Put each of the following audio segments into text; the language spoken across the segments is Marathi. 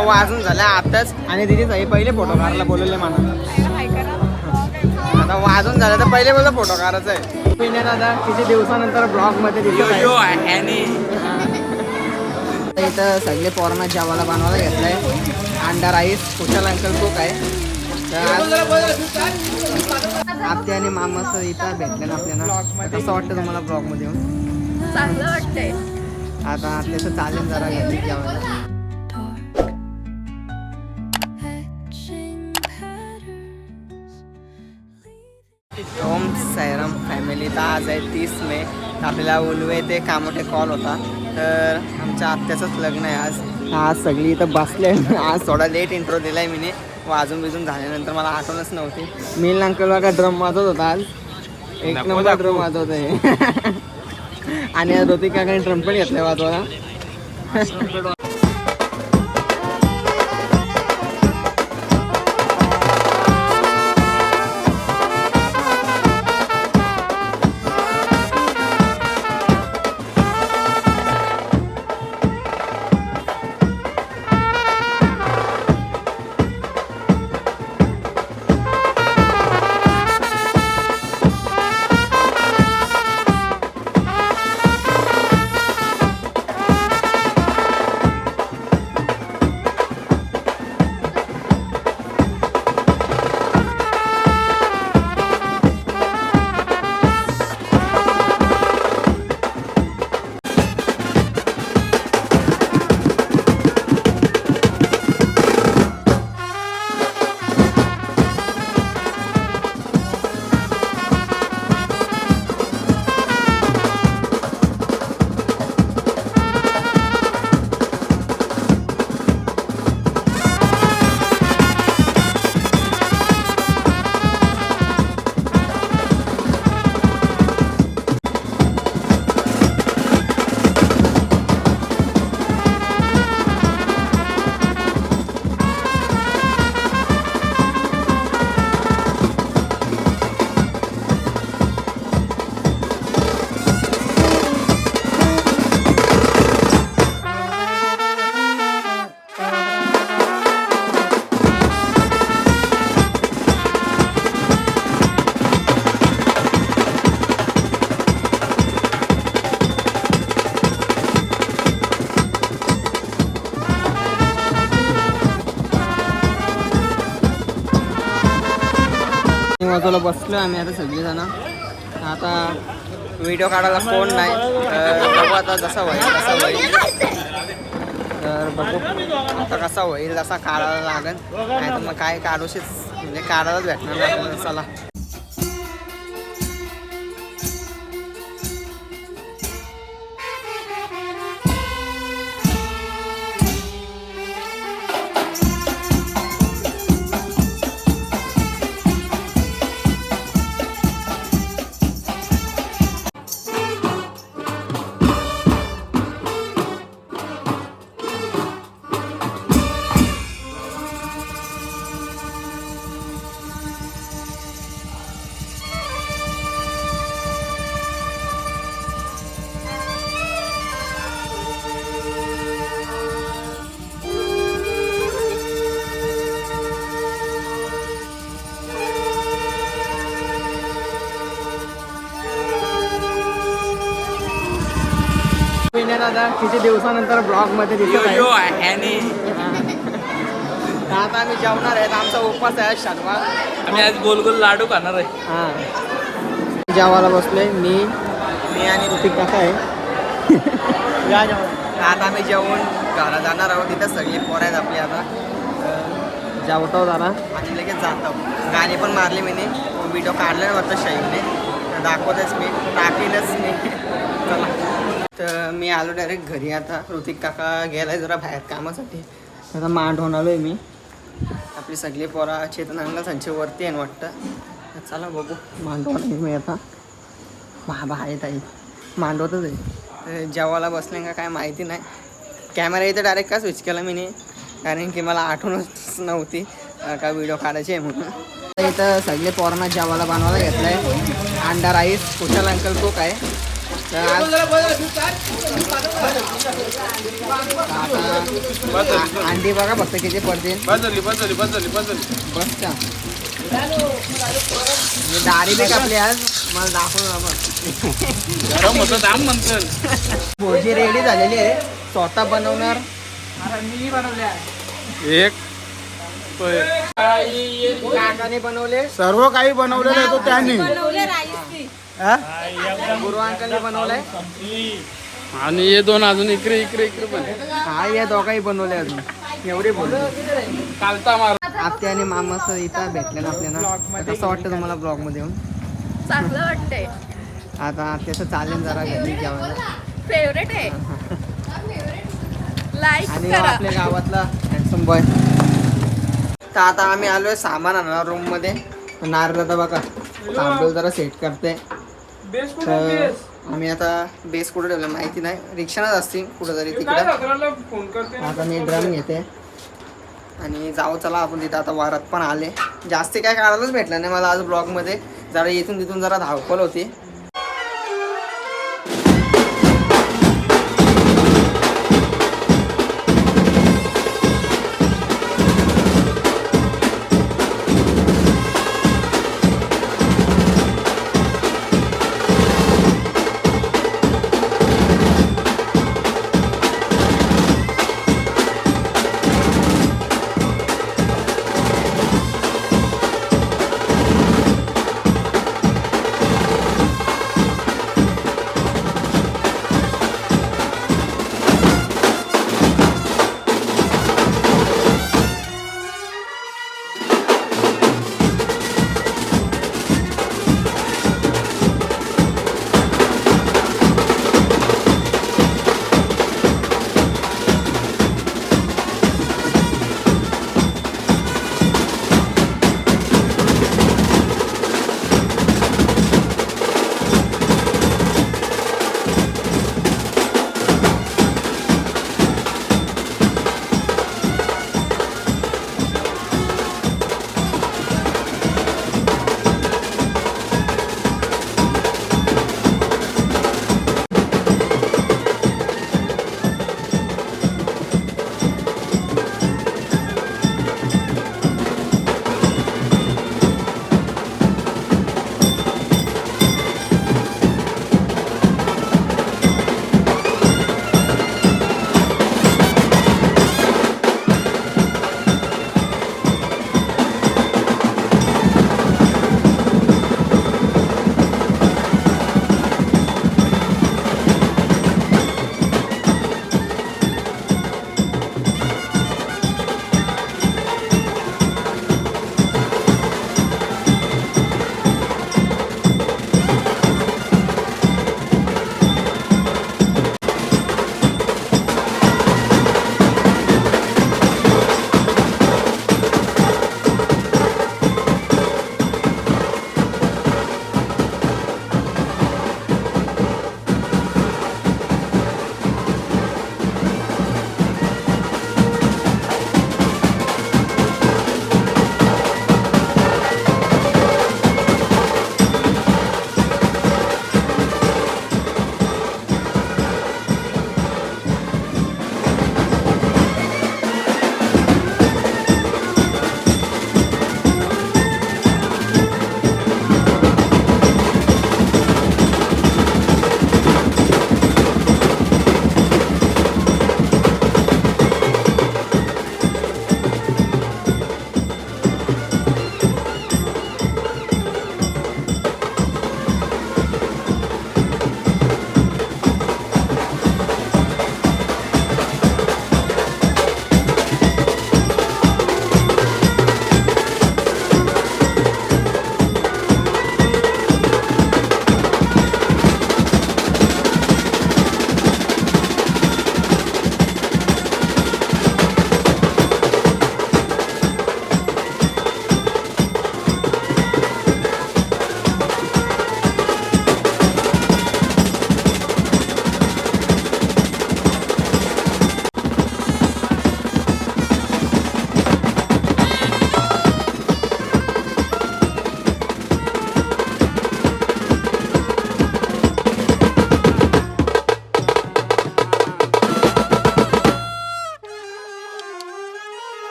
वाजून झाला आताच आणि दिदी ताई पहिले फोटो काढायला बोलवले मला. आता वाजून झालं तर पहिले बोलतो फोटो काढायचा आहे. पिण्या दादा किती दिवसानंतर ब्लॉग मध्ये दिसत आहे. इथं सगळे पोरांना जेवायला बनवायला घेतलंय. अंडा राईस कुशल अंकल कुक आहे. आत्या आणि मामाचं इथं भेटले ना आपल्याला. कसं वाटतं तुम्हाला ब्लॉग मध्ये येऊन? चांगलं वाटतंय. आता आपल्याचं चालेल जरा घरी जेवायला. ओम साईराम फॅमिली. तर आज आहे 30 मे. आपल्याला उलवे ते कामोठे कॉल होता. तर आमच्या आत्याचंच लग्न आहे आज सगळी इथं बसले. आज थोडा लेट इंट्रो दिलाय मी. वाजून बिजून झाल्यानंतर मला आठवणच नव्हती. मिल अंकल बघा ड्रम वाजवत होता आज. एक नंबर ड्रम वाजवत आहे. आणि ऋतिक काकाने ड्रम पण घेतलाय वाजवायला. वाजवला बसलो आम्ही आता सगळेजण. आता व्हिडिओ काढायला फोन नाही. बघू आता जसा होईल तसा होईल. तर बघू आता कसा होईल तसा काढायला लागेल. नाही तर मग काय काढूशीच म्हणजे काढायलाच भेटणार नाही. चला दादा किती दिवसानंतर ब्लॉग मध्ये दिसत आहे. आता आम्ही जेवणार आहेत. आमचा उपवास आहे शनिवार. आम्ही आज गोल गोल लाडू खाणार आहे. हां जेवायला बसलोय मी आणि ऋतिक काका आहे. आता आम्ही जेवून घरा जाणार आहोत. तिथं सगळी पोरं आहेत आपली. आता जेवतो जरा आणि लगेच जातो. गाणी पण मारली मी. व्हिडिओ काढले वाटतं शाहीने दाखवतेच मी टाकीलच मी. चला तर मी आलो डायरेक्ट घरी. आता ऋतिक काका गेलाय जरा बाहेर कामासाठी. आता मांडवून आलो आहे मी. आपली सगळी पोरा चेतन अंगल त्यांच्या वरती आहे वाटतं. चला बघू मांडवून आहे मी आता. बाबा आहे ताई मांडवतच आहे. जेवायला बसले का काय माहिती नाही. कॅमेरा इथं डायरेक्ट का स्विच केला मी कारण की मला आठवणच नव्हती का व्हिडिओ काढायची आहे म्हणून. इथं सगळे पोरांना जेवायला बनवायला घेतलंय. अंडा राईस कुशल अंकल कुक आहे. तर आता अंडी बघा फक्त किती पडतील. बस का दारी बी कापली आज मला दाखवू भोजी रेडी झालेली आहे. स्वतः बनवणार. एक काकाने बनवले. सर्व काही बनवलेलं आहे तो त्यांनी. गुरुवांकांनी बनवलंय. आणि हे दोन अजून इकडे इकडे इकडे पण हा या दोघाही बनवले अजून एवढे बोलले. कालता मार. आत्या आणि मामाच इथं भेटले ना आपल्याला. कसं वाटतं तुम्हाला ब्लॉग मध्ये येऊन? चांगलं वाटतंय. आता आत्याचं चालेल जरा घरी जेवायला. फेवरेट आहे. लाईक आणि करा. आपल्या गावातला हँडसम बॉय. तर आता आम्ही आलोय सामान आणणार रूम मध्ये. नारळ आता बघा तांदूळ जरा सेट करते. तर आम्ही आता बेस कुठे ठेवलं माहिती नाही. रिक्षानच असतील कुठं तरी तिकडं. आता मी ड्रम घेते आणि जाऊ चला आपण तिथं. आता वारात पण आले. जास्ती काय काढायलाच भेटलं नाही मला आज ब्लॉगमध्ये. जरा इथून तिथून जरा धावपळ होती.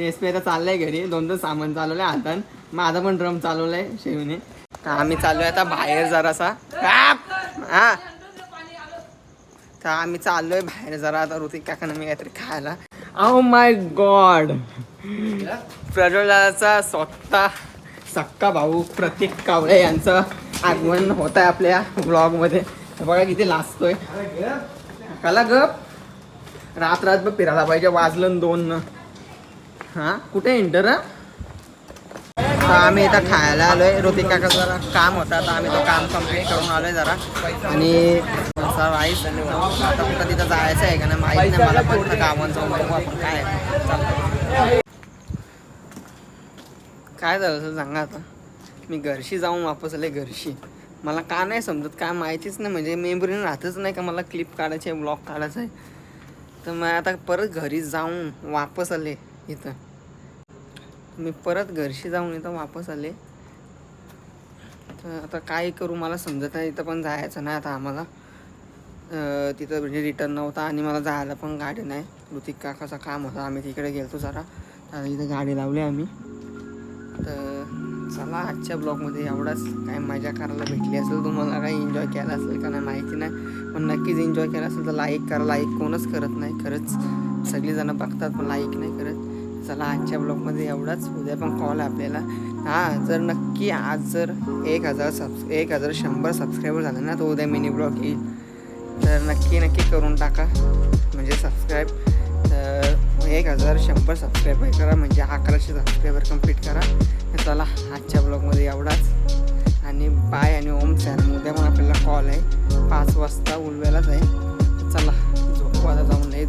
एस पी आता चाललंय घरी 2 सामान चालवलंय हातान. माझा पण ड्रम चालवलाय शेवने. तर आम्ही चाललोय आता बाहेर जरासा. हा तर आम्ही चाललोय बाहेर जरा आता. ऋतिक काकांना मी काहीतरी खायला. ओ माय गॉड, प्रज्वलाचा स्वतः सक्का भाऊ प्रतीक कावळे यांचं आगमन होत आहे आपल्या ब्लॉगमध्ये. बघा किती लाजतोय. काला गप रात फिरायला पाहिजे. वाजलं 2 हां कुठे इंटर. तर आम्ही इथं खायला आलोय. ऋतिक काका जरा काम होता तर आम्ही तो काम कम्प्लीट करून आलोय जरा. आणि राईस आता कुठं तिथं जायचं आहे का नाही माहीत नाही मला. पण गावात जाऊन बघू आपण काय चालतं. काय झालं असं सांगा आता. मी घरशी जाऊन वापस आले घरशी. मला का नाही समजत काय माहितीच नाही. म्हणजे मेमरीने राहतच नाही का मला क्लिप काढायची आहे ब्लॉग काढायचा आहे. तर मग आता परत घरी जाऊन वापस आले इथं. मी परत घरशी जाऊन इथं वापस आले. तर आता काय करू मला समजत नाही. इथं पण जायचं नाही आता आम्हाला. तिथं म्हणजे रिटर्न नव्हता आणि मला जायला पण गाडी नाही. ऋतिक काकाचं काम होतं आम्ही तिकडे गेलो जरा. तर इथं गाडी लावली आम्ही. तर चला आजच्या ब्लॉगमध्ये एवढाच. काय मजा करायला भेटली असेल तुम्हाला, काही एन्जॉय केला असेल का नाही माहिती नाही. पण नक्कीच एन्जॉय केला असेल तर लाईक करा. लाईक कोणच करत नाही खरंच. सगळीजणं बघतात पण लाईक नाही करत. चला आजच्या ब्लॉगमध्ये एवढाच. उद्या पण कॉल आहे आपल्याला. हां जर नक्की आज जर 1100 सबस्क्रायबर झाले ना तर उद्या मिनी ब्लॉग येईल. तर नक्की करून टाका म्हणजे सबस्क्राईब. तर 1100 सबस्क्रायबर करा म्हणजे 1100 सबस्क्रायबर कंप्लीट करा. चला आजच्या ब्लॉगमध्ये एवढाच आणि बाय. आणि ओम सॅर उद्या पण आपल्याला कॉल आहे 5 वाजता उलव्यालाच आहे. चला झोपू आता जाऊन नाही.